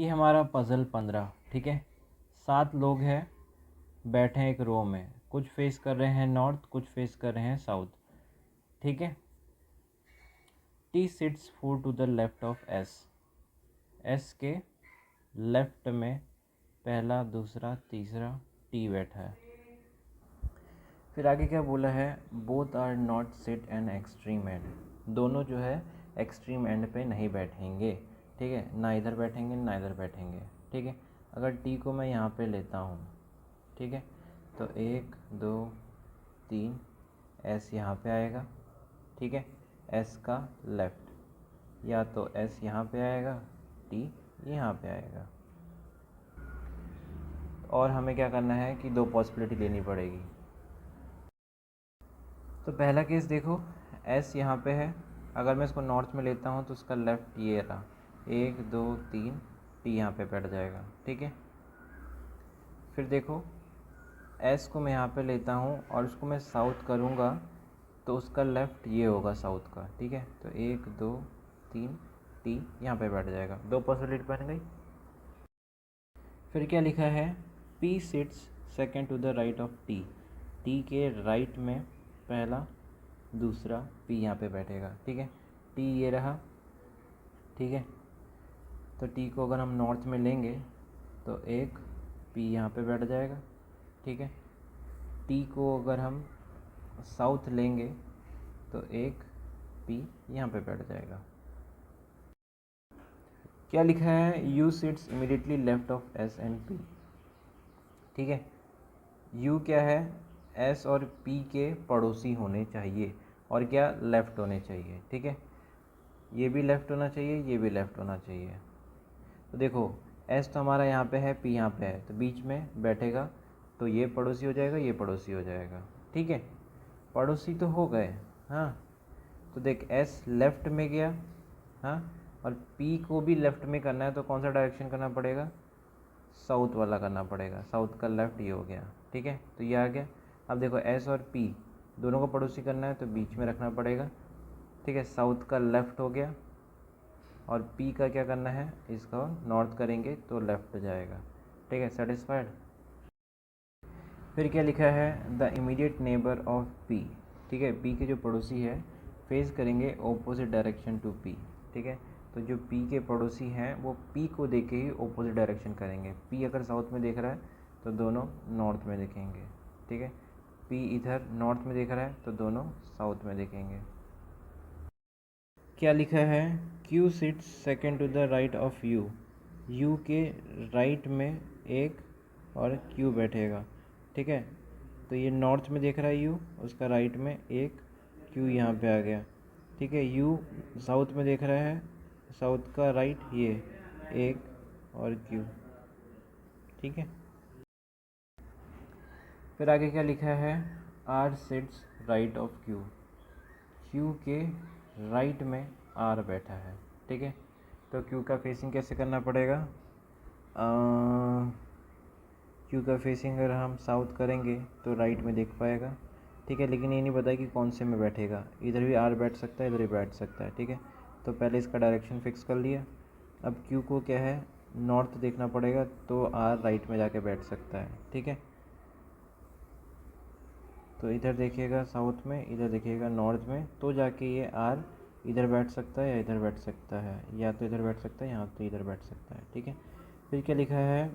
ये हमारा पज़ल 15, ठीक है। 7 लोग हैं, बैठे हैं एक रो में, कुछ फेस कर रहे हैं नॉर्थ, कुछ फेस कर रहे हैं साउथ, ठीक है। T sits 4 to the left of S. S के लेफ्ट में पहला, दूसरा, तीसरा टी बैठा है। फिर आगे क्या बोला है, both are not sit an extreme end. दोनों जो है एक्सट्रीम एंड पे नहीं बैठेंगे, ठीक है, ना इधर बैठेंगे ना इधर बैठेंगे, ठीक है। अगर टी को मैं यहाँ पे लेता हूँ, ठीक है, तो 1 2 3 एस यहाँ पे आएगा, ठीक है। एस का लेफ्ट, या तो एस यहाँ पे आएगा, टी यहाँ पे आएगा। और हमें क्या करना है कि दो पॉसिबिलिटी लेनी पड़ेगी। तो पहला केस देखो, एस यहाँ पे है, अगर मैं इसको नॉर्थ में लेता हूँ तो उसका लेफ़्ट ये रहा, 1 2 3 टी यहाँ पे बैठ जाएगा, ठीक है। फिर देखो, एस को मैं यहाँ पे लेता हूँ और उसको मैं साउथ करूँगा तो उसका लेफ़्ट ये होगा साउथ का, ठीक है। तो 1 2 3 टी यहाँ पे बैठ जाएगा, दो पॉसिबिलिटी बन गई। फिर क्या लिखा है, P sits second to the right of T. T के राइट में पहला, दूसरा पी यहाँ पे बैठेगा, ठीक है। टी ये रहा, ठीक है। तो टी को अगर हम नॉर्थ में लेंगे तो एक पी यहाँ पे बैठ जाएगा, ठीक है। टी को अगर हम साउथ लेंगे तो एक पी यहाँ पे बैठ जाएगा। क्या लिखा है, U sits immediately left of S and P, ठीक है। यू क्या है, एस और पी के पड़ोसी होने चाहिए, और क्या लेफ़्ट होने चाहिए, ठीक है। ये भी लेफ़्ट होना चाहिए, ये भी लेफ़्ट होना चाहिए। तो देखो, एस तो हमारा यहाँ पे है, पी यहाँ पे है, तो बीच में बैठेगा, तो ये पड़ोसी हो जाएगा, ये पड़ोसी हो जाएगा, ठीक है। पड़ोसी तो हो गए, हाँ। तो देख, एस लेफ़्ट में गया, हाँ, और पी को भी लेफ़्ट में करना है तो कौन सा डायरेक्शन करना पड़ेगा, साउथ वाला करना पड़ेगा। साउथ का लेफ़्ट ये हो गया, ठीक है। तो ये आ गया। अब देखो, एस और पी दोनों को पड़ोसी करना है तो बीच में रखना पड़ेगा, ठीक है। साउथ का लेफ़्ट हो गया, और पी का क्या करना है, इसका नॉर्थ करेंगे तो लेफ़्ट जाएगा, ठीक है। सेटिस्फाइड। फिर क्या लिखा है, the immediate neighbour of P, ठीक है। पी के जो पड़ोसी है फेस करेंगे ऑपोजिट डायरेक्शन टू पी, ठीक है। तो जो पी के पड़ोसी हैं वो पी को देख के ही ऑपोजिट डायरेक्शन करेंगे। पी अगर साउथ में देख रहा है तो दोनों नॉर्थ में देखेंगे, ठीक है। पी इधर नॉर्थ में देख रहा है तो दोनों साउथ में देखेंगे। क्या लिखा है, Q sits second to the right of U. U के राइट में एक और क्यू बैठेगा, ठीक है। तो ये नॉर्थ में देख रहा है यू, उसका राइट में एक क्यू यहाँ पे आ गया, ठीक है। यू साउथ में देख रहा है, साउथ का राइट ये एक और क्यू, ठीक है। फिर आगे क्या लिखा है, R sits right of Q. Q के राइट में आर बैठा है, ठीक है। तो क्यू का फेसिंग कैसे करना पड़ेगा, क्यू का फेसिंग अगर हम साउथ करेंगे तो राइट में देख पाएगा, ठीक है। लेकिन ये नहीं पता कि कौन से में बैठेगा, इधर भी आर बैठ सकता है, इधर भी बैठ सकता है, ठीक है। तो पहले इसका डायरेक्शन फिक्स कर लिया। अब क्यू को क्या है, नॉर्थ देखना पड़ेगा, तो आर राइट में जाके बैठ सकता है, ठीक है। तो इधर देखिएगा साउथ में, इधर देखिएगा नॉर्थ में, तो जाके ये आर इधर बैठ सकता है या इधर बैठ सकता है, या तो इधर बैठ सकता है, यहाँ तो इधर बैठ सकता है, ठीक है। फिर क्या लिखा है,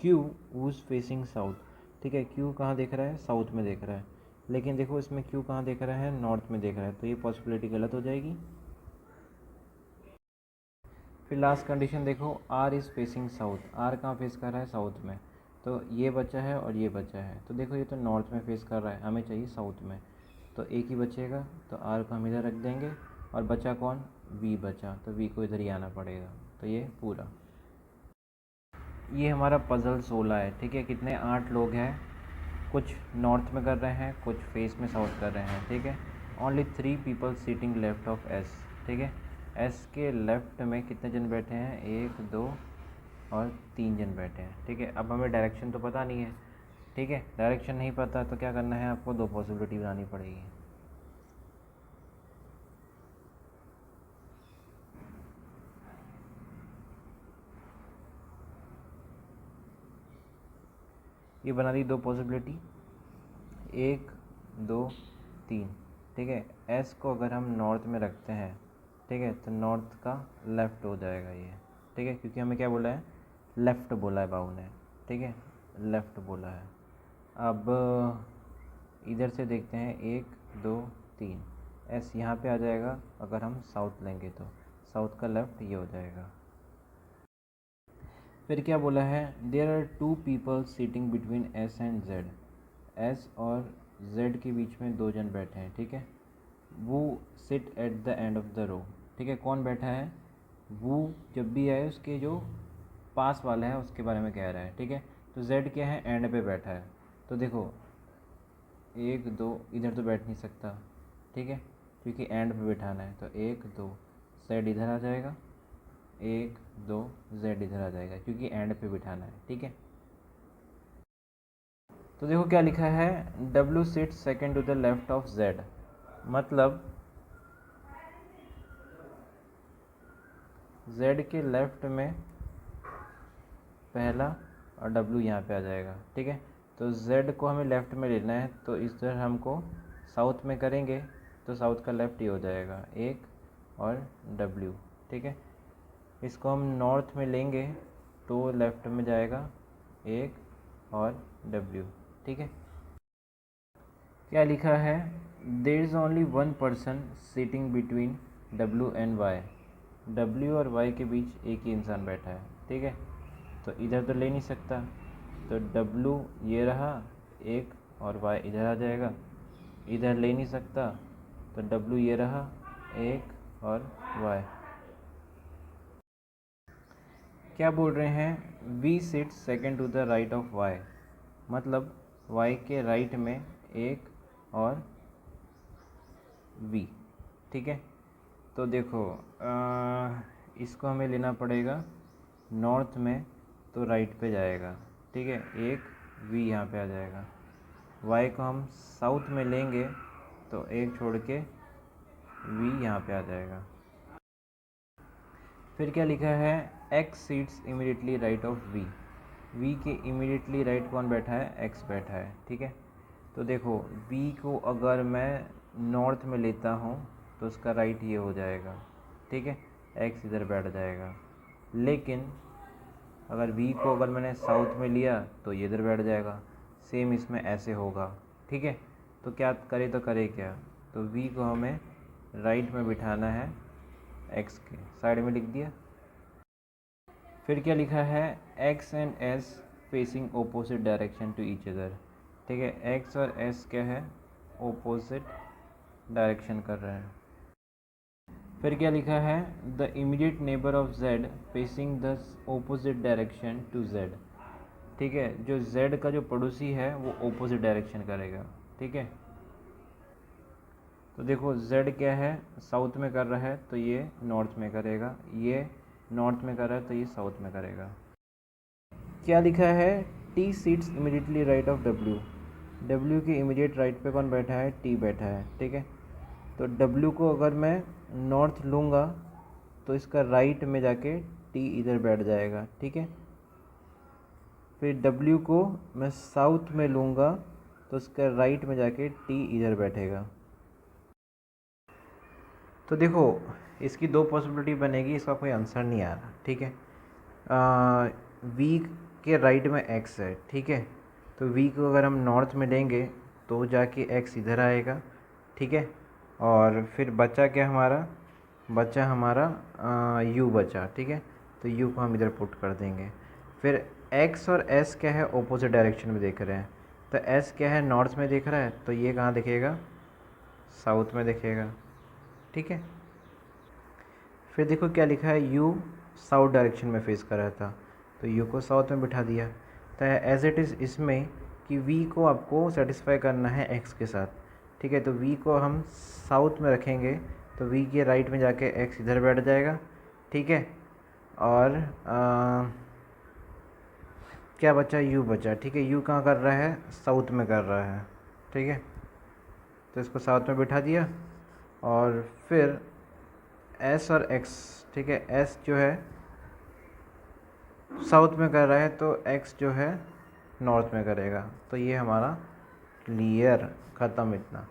क्यू वूज फेसिंग साउथ, ठीक है। क्यू कहाँ देख रहा है, साउथ में देख रहा है, लेकिन देखो इसमें क्यू कहाँ देख रहा है, नॉर्थ में देख रहा है, तो ये पॉसिबिलिटी गलत हो जाएगी। फिर लास्ट कंडीशन देखो, R is facing south. R कहाँ फेस कर रहा है, साउथ में, तो ये बचा है और ये बचा है। तो देखो, ये तो नॉर्थ में फेस कर रहा है, हमें चाहिए साउथ में, तो एक ही बचेगा, तो आर को हम इधर रख देंगे, और बचा कौन, वी बचा, तो वी को इधर ही आना पड़ेगा। तो ये पूरा, ये हमारा पज़ल 16 है, ठीक है। कितने, 8 लोग हैं, कुछ नॉर्थ में कर रहे हैं, कुछ फेस में साउथ कर रहे हैं, ठीक है। Only 3 people sitting left of S, ठीक है। एस के लेफ्ट में कितने जन बैठे हैं, 1 2 और 3 जन बैठे हैं, ठीक है। अब हमें डायरेक्शन तो पता नहीं है, ठीक है। डायरेक्शन नहीं पता तो क्या करना है, आपको दो पॉसिबिलिटी बनानी पड़ेगी। ये बना दी दो पॉसिबिलिटी, 1 2 3, ठीक है। एस को अगर हम नॉर्थ में रखते हैं, ठीक है, तो नॉर्थ का लेफ़्ट हो जाएगा ये, ठीक है, क्योंकि हमें क्या बोला है, लेफ़्ट बोला है बाबू ने, ठीक है, लेफ़्ट बोला है। अब इधर से देखते हैं 1 2 3, एस यहाँ पे आ जाएगा। अगर हम साउथ लेंगे तो साउथ का लेफ़्ट ये हो जाएगा। फिर क्या बोला है, there are 2 people sitting between S and Z, S और जेड के बीच में 2 जन बैठे हैं, ठीक है। वो sit at the end of the row, ठीक है। कौन बैठा है, वो जब भी आए उसके जो पास वाला है उसके बारे में कह रहा है, ठीक है। तो जेड क्या है, एंड पे बैठा है। तो देखो 1 2 इधर तो बैठ नहीं सकता, ठीक है, क्योंकि एंड पे बैठाना है। तो 1 2 जेड इधर आ जाएगा, 1 2 जेड इधर आ जाएगा, क्योंकि एंड पे बिठाना है, ठीक है। तो देखो क्या लिखा है, W sit second to the left of Z, मतलब Z के लेफ्ट में पहला और W यहाँ पे आ जाएगा, ठीक है। तो Z को हमें लेफ्ट में लेना है, तो इस तरह हमको साउथ में करेंगे तो साउथ का लेफ्ट ये हो जाएगा 1 और W, ठीक है। इसको हम नॉर्थ में लेंगे तो लेफ्ट में जाएगा 1 और W, ठीक है। क्या लिखा है, there is only 1 person sitting between W and Y, W और Y के बीच एक ही इंसान बैठा है, ठीक है। तो इधर तो ले नहीं सकता, तो W ये रहा 1 और Y इधर आ जाएगा। इधर ले नहीं सकता, तो W ये रहा 1 और Y। क्या बोल रहे हैं, V sit second to the right of Y, मतलब Y के राइट में 1 और V, ठीक है। तो देखो इसको हमें लेना पड़ेगा नॉर्थ में, तो राइट पे जाएगा, ठीक है। 1 V यहाँ पे आ जाएगा। Y को हम साउथ में लेंगे तो 1 छोड़ के V यहाँ पे आ जाएगा। फिर क्या लिखा है, X seats immediately right of V, V के इमीडिएटली राइट कौन बैठा है, X बैठा है, ठीक है। तो देखो V को अगर मैं नॉर्थ में लेता हूँ तो उसका राइट ये हो जाएगा, ठीक है, X इधर बैठ जाएगा। लेकिन अगर V को अगर मैंने साउथ में लिया तो ये इधर बैठ जाएगा। सेम इसमें ऐसे होगा, ठीक है। तो क्या करे, तो करे क्या, तो V को हमें राइट में बिठाना है, X के साइड में लिख दिया। फिर क्या लिखा है, X and S facing opposite direction to each other, ठीक है। X और S क्या है, ओपोजिट डायरेक्शन कर रहे हैं। फिर क्या लिखा है, the immediate neighbour of Z facing the opposite direction to Z, ठीक है। जो Z का जो पड़ोसी है वो ओपोजिट डायरेक्शन करेगा, ठीक है। तो देखो Z क्या है, साउथ में कर रहा है तो ये नॉर्थ में करेगा, ये नॉर्थ में कर रहा है तो ये साउथ में करेगा। क्या लिखा है, T seats immediately right of W, W के इमीडिएट राइट पे कौन बैठा है, T बैठा है, ठीक है। तो W को अगर मैं नॉर्थ लूँगा तो इसका राइट में जाके T इधर बैठ जाएगा, ठीक है। फिर W को मैं साउथ में लूँगा तो उसका राइट में जाके T इधर बैठेगा। तो देखो इसकी दो पॉसिबिलिटी बनेगी, इसका कोई आंसर नहीं आ रहा, ठीक है। V के राइट में X है, ठीक है। तो V को अगर हम नॉर्थ में लेंगे तो जाके X इधर आएगा, ठीक है। और फिर बचा क्या हमारा, बचा हमारा U बचा, ठीक है। तो U को हम इधर पुट कर देंगे। फिर X और S क्या है, ओपोजिट डायरेक्शन में देख रहे हैं। तो S क्या है, नॉर्थ में देख रहा है, तो ये कहाँ दिखेगा, साउथ में दिखेगा, ठीक है। फिर देखो क्या लिखा है, U साउथ डायरेक्शन में फेस कर रहा था तो U को साउथ में बिठा दिया। तो एज इट इज़ इसमें कि V को आपको सेटिस्फाई करना है X के साथ, ठीक है। तो V को हम साउथ में रखेंगे तो V के राइट में जाके X इधर बैठ जाएगा, ठीक है। और क्या बचा, U बचा, ठीक है। U कहाँ कर रहा है, साउथ में कर रहा है, ठीक है। तो इसको साउथ में बिठा दिया। और फिर S और X, ठीक है। S जो है साउथ में कर रहा है तो X जो है नॉर्थ में करेगा। तो ये हमारा क्लियर, ख़त्म इतना।